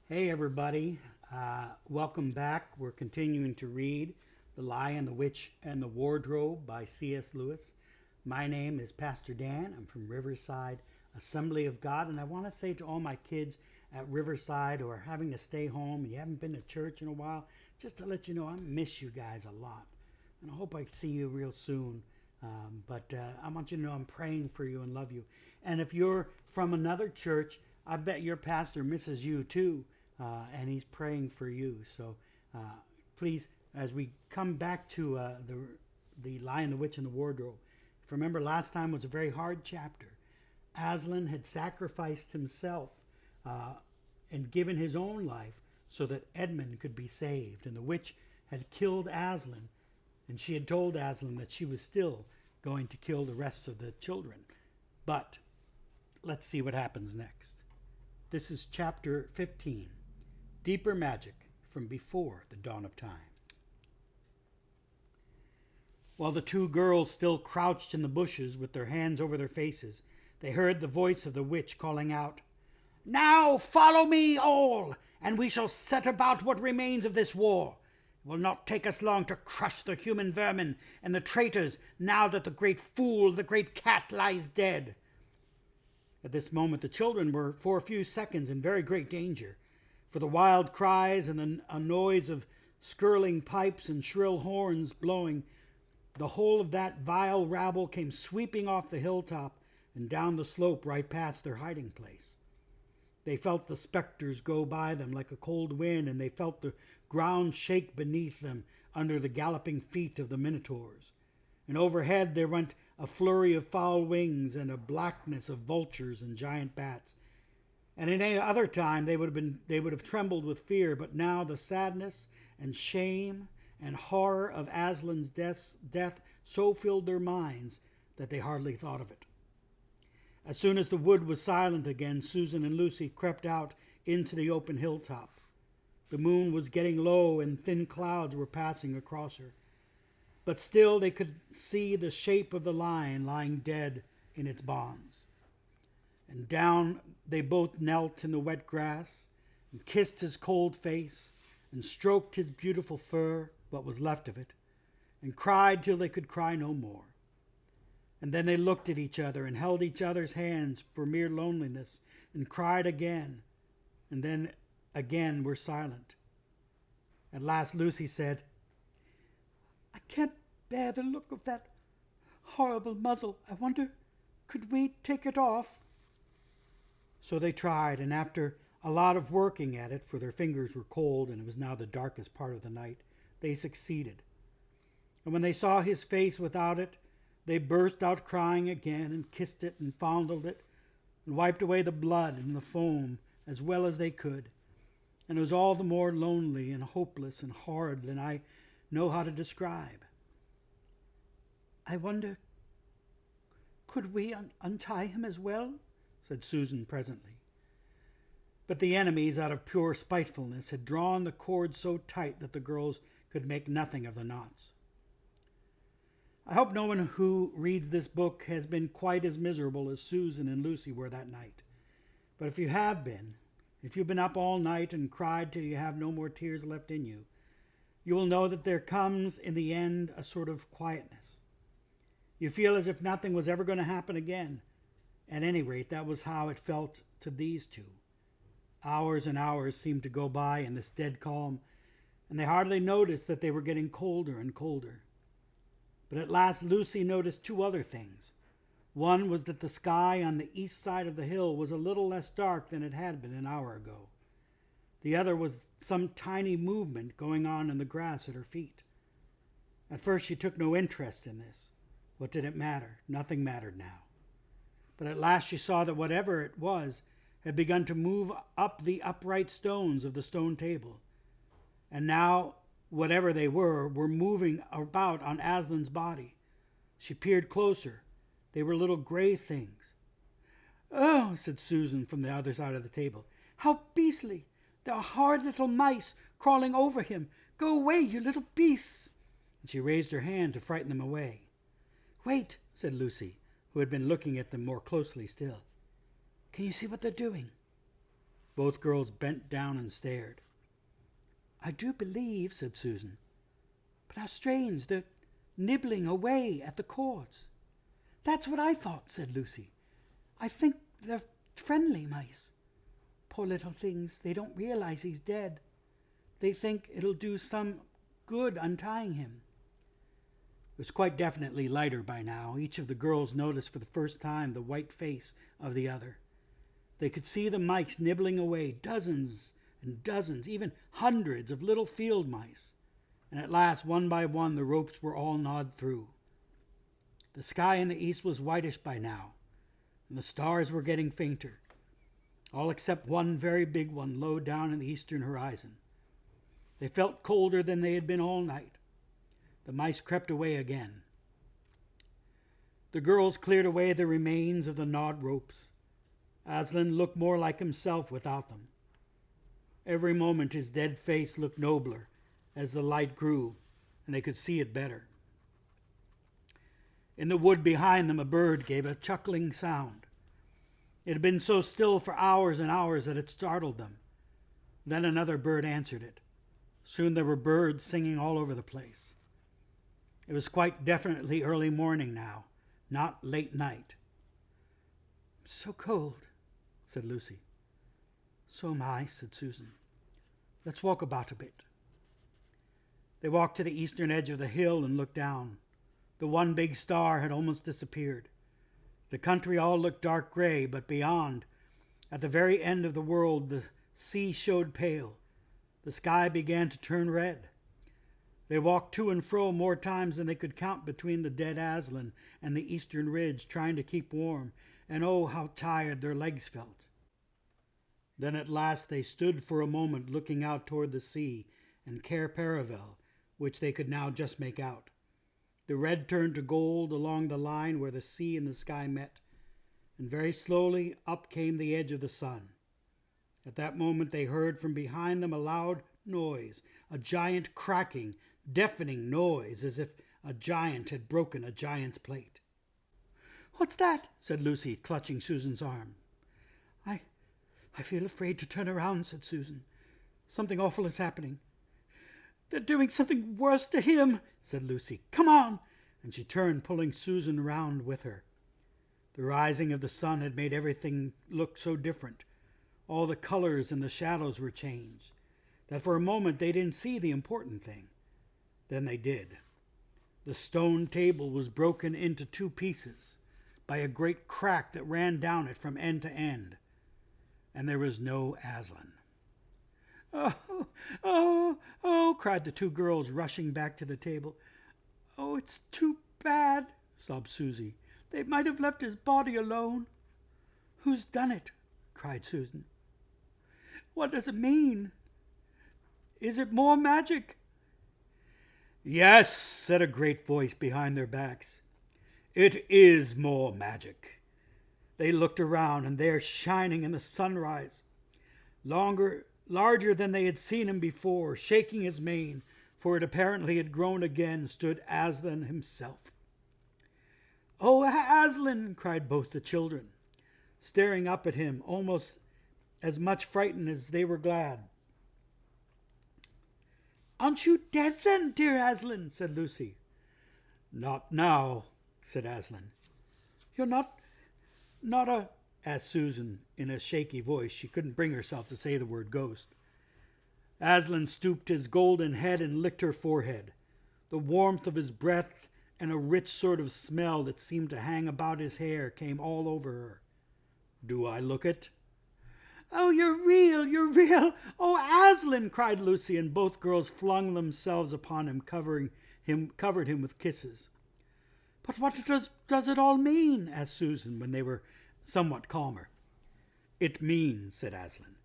Hey, everybody. Welcome back. We're continuing to read The Lion, the Witch, and the Wardrobe by C.S. Lewis. My name is Pastor Dan. I'm from Riverside Assembly of God, and I want to say to all my kids at Riverside who are having to stay home and you haven't been to church in a while, just to let you know I miss you guys a lot. And I hope I see you real soon. But I want you to know I'm praying for you and love you. And if you're from another church, I bet your pastor misses you too, and he's praying for you. So please, as we come back to the Lion, the Witch, and the Wardrobe, if you remember last time was a very hard chapter. Aslan had sacrificed himself and given his own life so that Edmund could be saved. And the witch had killed Aslan, and she had told Aslan that she was still going to kill the rest of the children. But let's see what happens next. This is chapter 15, Deeper Magic from Before the Dawn of Time. While the two girls still crouched in the bushes with their hands over their faces, they heard the voice of the witch calling out, "Now follow me all, and we shall set about what remains of this war. It will not take us long to crush the human vermin and the traitors now that the great fool, the great cat, lies dead." At this moment the children were for a few seconds in very great danger, for the wild cries and a noise of skirling pipes and shrill horns blowing, the whole of that vile rabble came sweeping off the hilltop and down the slope right past their hiding place. They felt the specters go by them like a cold wind, and they felt the ground shake beneath them under the galloping feet of the minotaurs. And overhead there went a flurry of foul wings and a blackness of vultures and giant bats. And at any other time they would have trembled with fear, but now the sadness and shame and horror of Aslan's death so filled their minds that they hardly thought of it. As soon as the wood was silent again, Susan and Lucy crept out into the open hilltop. The moon was getting low and thin clouds were passing across her. But still they could see the shape of the lion lying dead in its bonds. And down they both knelt in the wet grass and kissed his cold face and stroked his beautiful fur, what was left of it, and cried till they could cry no more. And then they looked at each other and held each other's hands for mere loneliness and cried again, and then again were silent. At last Lucy said, "I can't bear the look of that horrible muzzle. I wonder, could we take it off?" So they tried, and after a lot of working at it, for their fingers were cold and it was now the darkest part of the night, they succeeded. And when they saw his face without it, they burst out crying again and kissed it and fondled it and wiped away the blood and the foam as well as they could. And it was all the more lonely and hopeless and horrid than I know how to describe. "I wonder, could we untie him as well?" said Susan presently. But the enemies, out of pure spitefulness, had drawn the cord so tight that the girls could make nothing of the knots. I hope no one who reads this book has been quite as miserable as Susan and Lucy were that night. But if you have been, if you've been up all night and cried till you have no more tears left in you, you will know that there comes in the end a sort of quietness. You feel as if nothing was ever going to happen again. At any rate, that was how it felt to these two. Hours and hours seemed to go by in this dead calm, and they hardly noticed that they were getting colder and colder. But at last Lucy noticed two other things. One was that the sky on the east side of the hill was a little less dark than it had been an hour ago. The other was some tiny movement going on in the grass at her feet. At first she took no interest in this. What did it matter? Nothing mattered now. But at last she saw that whatever it was had begun to move up the upright stones of the stone table. And now, whatever they were moving about on Aslan's body. She peered closer. They were little gray things. "Oh," said Susan from the other side of the table. "How beastly! There are horrid little mice crawling over him. Go away, you little beasts!" And she raised her hand to frighten them away. "Wait," said Lucy, who had been looking at them more closely still. "Can you see what they're doing?" Both girls bent down and stared. "I do believe," said Susan. "But how strange, they're nibbling away at the cords." "That's what I thought," said Lucy. "I think they're friendly mice. Poor little things, they don't realize he's dead. They think it'll do some good untying him." It was quite definitely lighter by now. Each of the girls noticed for the first time the white face of the other. They could see the mice nibbling away, dozens and dozens, even hundreds of little field mice. And at last, one by one, the ropes were all gnawed through. The sky in the east was whitish by now, and the stars were getting fainter, all except one very big one low down in the eastern horizon. They felt colder than they had been all night. The mice crept away again. The girls cleared away the remains of the gnawed ropes. Aslan looked more like himself without them. Every moment his dead face looked nobler as the light grew, and they could see it better. In the wood behind them, a bird gave a chuckling sound. It had been so still for hours and hours that it startled them. Then another bird answered it. Soon there were birds singing all over the place. It was quite definitely early morning now, not late night. "So cold," said Lucy. "So am I," said Susan. "Let's walk about a bit." They walked to the eastern edge of the hill and looked down. The one big star had almost disappeared. The country all looked dark gray, but beyond, at the very end of the world, the sea showed pale. The sky began to turn red. They walked to and fro more times than they could count between the dead Aslan and the eastern ridge, trying to keep warm, and oh, how tired their legs felt. Then at last they stood for a moment looking out toward the sea and Cair Paravel, which they could now just make out. The red turned to gold along the line where the sea and the sky met, and very slowly up came the edge of the sun. At that moment they heard from behind them a loud noise, a giant cracking, deafening noise, as if a giant had broken a giant's plate. "What's that?" said Lucy, clutching Susan's arm. I feel afraid to turn around," said Susan. "Something awful is happening." "They're doing something worse to him," said Lucy. "Come on!" And she turned, pulling Susan round with her. The rising of the sun had made everything look so different. All the colors and the shadows were changed, that for a moment they didn't see the important thing. Then they did. The stone table was broken into two pieces by a great crack that ran down it from end to end, and there was no Aslan. "Oh, oh, oh," cried the two girls, rushing back to the table. "Oh, it's too bad," sobbed Susie. "They might have left his body alone." "Who's done it?" cried Susan. "What does it mean? Is it more magic?" "Yes," said a great voice behind their backs. "It is more magic." They looked around, and there, shining in the sunrise, larger than they had seen him before, shaking his mane, for it apparently had grown again, stood Aslan himself. "Oh, Aslan!" cried both the children, staring up at him, almost as much frightened as they were glad. "Aren't you dead then, dear Aslan?" said Lucy. "Not now," said Aslan. "You're not asked Susan in a shaky voice. She couldn't bring herself to say the word ghost. Aslan stooped his golden head and licked her forehead. The warmth of his breath and a rich sort of smell that seemed to hang about his hair came all over her. "Do I look it?" "Oh, you're real, you're real! Oh, Aslan!" cried Lucy, and both girls flung themselves upon him, covered him with kisses. "But what does it all mean?" asked Susan, when they were somewhat calmer. "It means," said Aslan,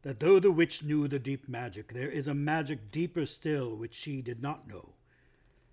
"that though the witch knew the deep magic, there is a magic deeper still which she did not know.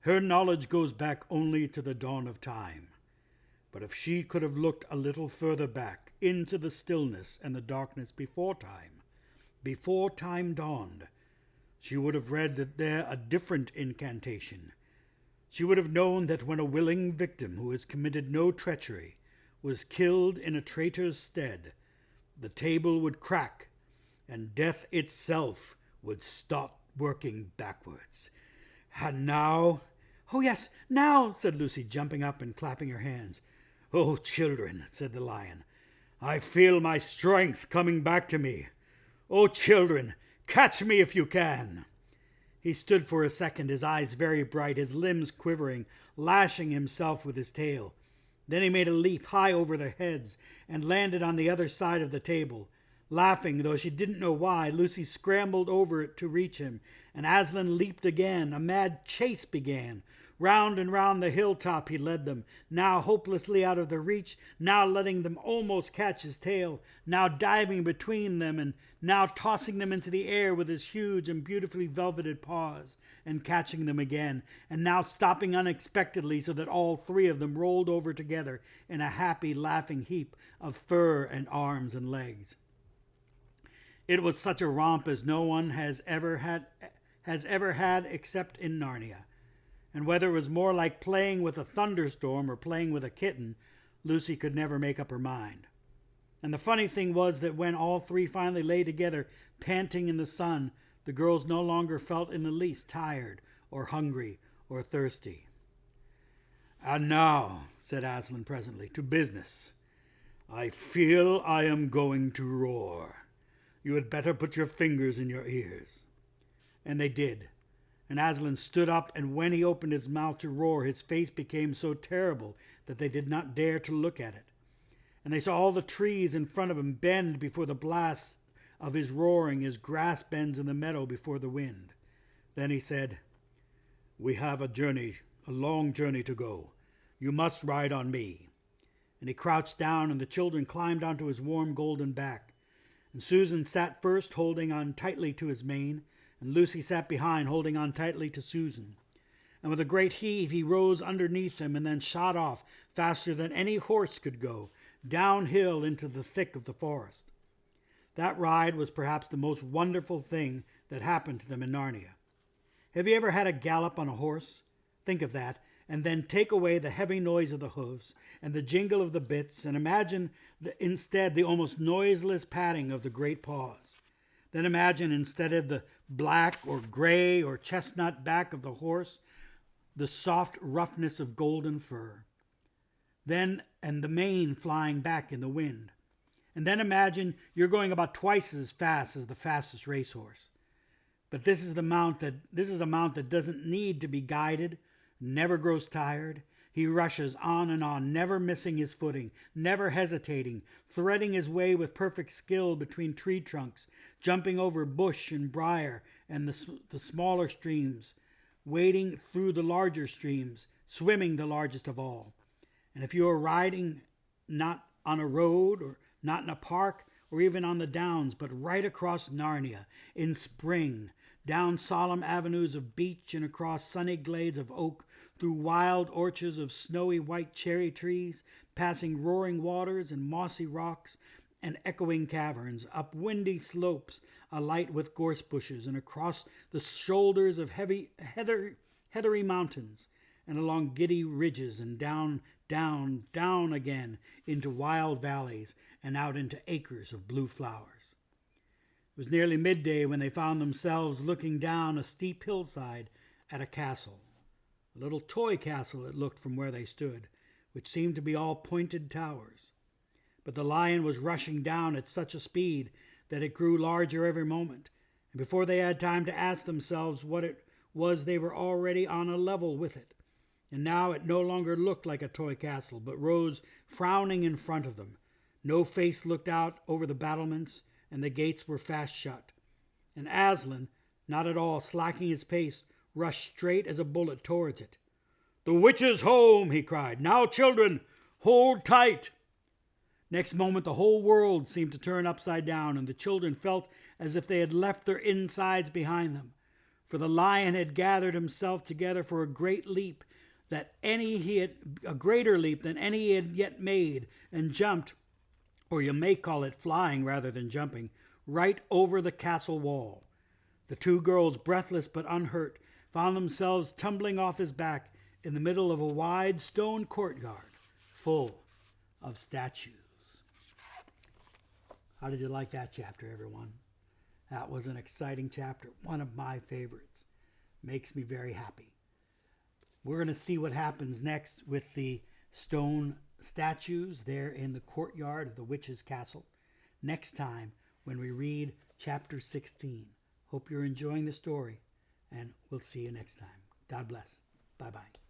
Her knowledge goes back only to the dawn of time. But if she could have looked a little further back into the stillness and the darkness before time dawned, she would have read that there a different incantation. She would have known that when a willing victim who has committed no treachery was killed in a traitor's stead, the table would crack, and death itself would stop working backwards. And now, oh yes, now, said Lucy, jumping up and clapping her hands. Oh, children, said the lion, I feel my strength coming back to me. Oh, children, catch me if you can. He stood for a second, his eyes very bright, his limbs quivering, lashing himself with his tail. Then he made a leap high over their heads and landed on the other side of the table. Laughing, though she didn't know why, Lucy scrambled over it to reach him, and Aslan leaped again. A mad chase began. Round and round the hilltop he led them, now hopelessly out of their reach, now letting them almost catch his tail, now diving between them, and now tossing them into the air with his huge and beautifully velveted paws, and catching them again, and now stopping unexpectedly so that all three of them rolled over together in a happy, laughing heap of fur and arms and legs. It was such a romp as no one has ever had except in Narnia. And whether it was more like playing with a thunderstorm or playing with a kitten, Lucy could never make up her mind. And the funny thing was that when all three finally lay together, panting in the sun, the girls no longer felt in the least tired or hungry or thirsty. And now, said Aslan presently, to business. I feel I am going to roar. You had better put your fingers in your ears. And they did. And Aslan stood up, and when he opened his mouth to roar, his face became so terrible that they did not dare to look at it. And they saw all the trees in front of him bend before the blast of his roaring, as grass bends in the meadow before the wind. Then he said, We have a long journey to go. You must ride on me. And he crouched down, and the children climbed onto his warm golden back. And Susan sat first, holding on tightly to his mane, and Lucy sat behind, holding on tightly to Susan. And with a great heave he rose underneath them and then shot off faster than any horse could go, downhill into the thick of the forest. That ride was perhaps the most wonderful thing that happened to them in Narnia. Have you ever had a gallop on a horse? Think of that, and then take away the heavy noise of the hoofs and the jingle of the bits, and imagine instead the almost noiseless padding of the great paws. Then imagine, instead of the black or gray or chestnut back of the horse, the soft roughness of golden fur. And the mane flying back in the wind. And then imagine you're going about twice as fast as the fastest racehorse. But this is a mount that doesn't need to be guided, never grows tired. He rushes on and on, never missing his footing, never hesitating, threading his way with perfect skill between tree trunks, jumping over bush and briar and the smaller streams, wading through the larger streams, swimming the largest of all. And if you are riding not on a road or not in a park or even on the downs, but right across Narnia in spring, down solemn avenues of beech and across sunny glades of oak, through wild orchards of snowy white cherry trees, passing roaring waters and mossy rocks and echoing caverns, up windy slopes alight with gorse bushes, and across the shoulders of heathery mountains, and along giddy ridges, and down again into wild valleys and out into acres of blue flowers. It was nearly midday when they found themselves looking down a steep hillside at a castle. A little toy castle it looked from where they stood, which seemed to be all pointed towers. But the lion was rushing down at such a speed that it grew larger every moment, and before they had time to ask themselves what it was, they were already on a level with it. And now it no longer looked like a toy castle, but rose frowning in front of them. No face looked out over the battlements, and the gates were fast shut. And Aslan, not at all slacking his pace, rushed straight as a bullet towards it. "The witch is home!" he cried. "Now, children, hold tight!" Next moment the whole world seemed to turn upside down, and the children felt as if they had left their insides behind them. For the lion had gathered himself together for a greater leap than any he had yet made, and jumped, or you may call it flying rather than jumping, right over the castle wall. The two girls, breathless but unhurt, found themselves tumbling off his back in the middle of a wide stone courtyard full of statues. How did you like that chapter, everyone? That was an exciting chapter, one of my favorites. Makes me very happy. We're going to see what happens next with the stone statues there in the courtyard of the witch's castle next time when we read chapter 16. Hope you're enjoying the story, and we'll see you next time. God bless. Bye-bye.